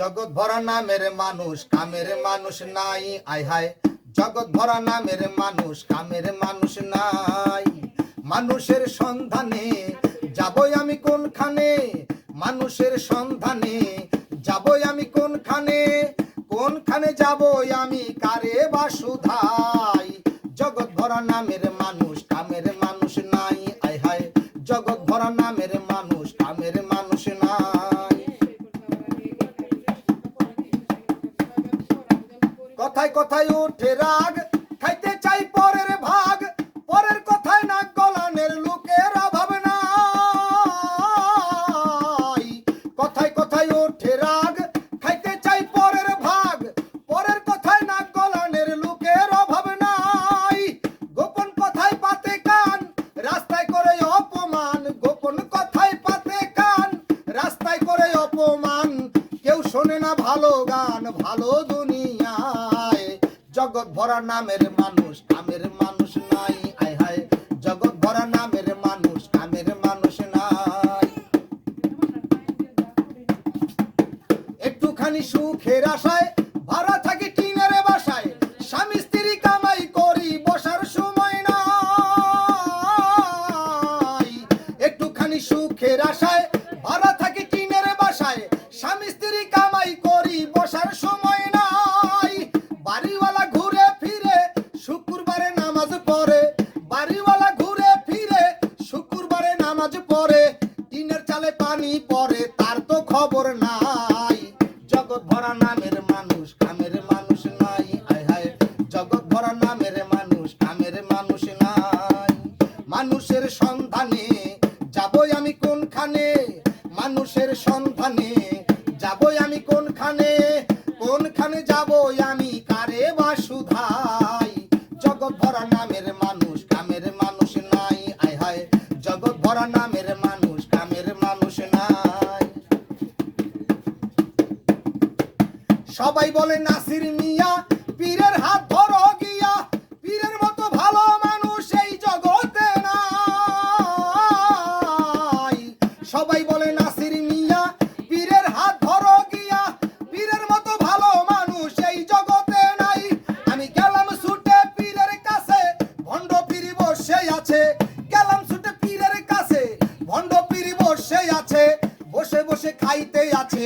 জগৎ ভরা নামের মানুষ কামের মানুষ নাই, আয় হায় জগৎ ভরা নামের মানুষ কামের মানুষ নাই। মানুষের সন্ধানে যাবই আমি কোনখানে, মানুষের সন্ধানে যাবই আমি কোনখানে, কোনখানে যাবই আমি কারে বা সুধাই। জগৎ ভরা নামের মানুষ কামের মানুষ নাই, আয় হায় জগৎ ভরা নামের মানুষ কামের মানুষ নাই। কথায় কথায় ওঠে রাগ, খাইতে চাই পরের ভাগ, পরের কথায় নাক গলানের লোকের অভাব নাই। কথায় কথায় ওঠে রাগ, খাইতে চাই পরের ভাগ, পরের কথায় নাক গলানের লোকের অভাব নাই। গোপন কথায় পাতে কান, রাস্তায় করে অপমান, গোপন কথায় পাতে কান, রাস্তায় করে অপমান। কেউ শোনে না ভালো গান, ভালো দুনিয়ায়। জগৎ ভরা নামের মানুষ কামের মানুষ নাই, আয় হায় জগৎ ভরা নামের মানুষ কামের মানুষ নাই। একটুখানি সুখের আশায় ভাড়া থাকি টিনের বাসায়, স্বামী স্ত্রী কামাই করি বসার সময় নাই। একটুখানি সুখের আশায় ভাড়া থাকি টিনের বাসায়, স্বামী স্ত্রী কামাই করি বসার সময় নাই। বাড়িওয়ালা ঘুরে ফিরে শুক্রবারে নামাজ পড়ে, বাড়িওয়ালা ঘুরে ফিরে শুক্রবারে নামাজ পড়ে, টিনের চালে পানি পড়ে তার তো খবর নাই। জগৎ ভরা নামের মানুষ কামের মানুষ নাই, আয় হায় জগৎ ভরা নামের মানুষ কামের মানুষ নাই। মানুষের সন্ধানে যাবই আমি কোনখানে, মানুষের সন্ধানে যাবই আমি কোনখানে, কোনখানে যাবই আমি কারে বা সুধাই। জগৎ ভরা নামের মানুষ কামের মানুষ নাই, আয় হায় জগৎ ভরা নামের মানুষ কামের মানুষ নাই। সবাই বলে নাসির মিয়া পীরের হাত ধরো গিয়া, পীরের মতো ভালো মানুষ এই জগতে নাই। সবাই বলে নাসির মিয়া পীরের হাত ধরো গিয়া, পীরের মতো ভালো মানুষ এই জগতে নাই। আমি গেলাম ছুটে পীরের কাছে, ভণ্ড পীর বসে আছে, গেলাম ছুটে পীরের কাছে, ভণ্ড পীর বসে আছে, বসে বসে খাইতে আছে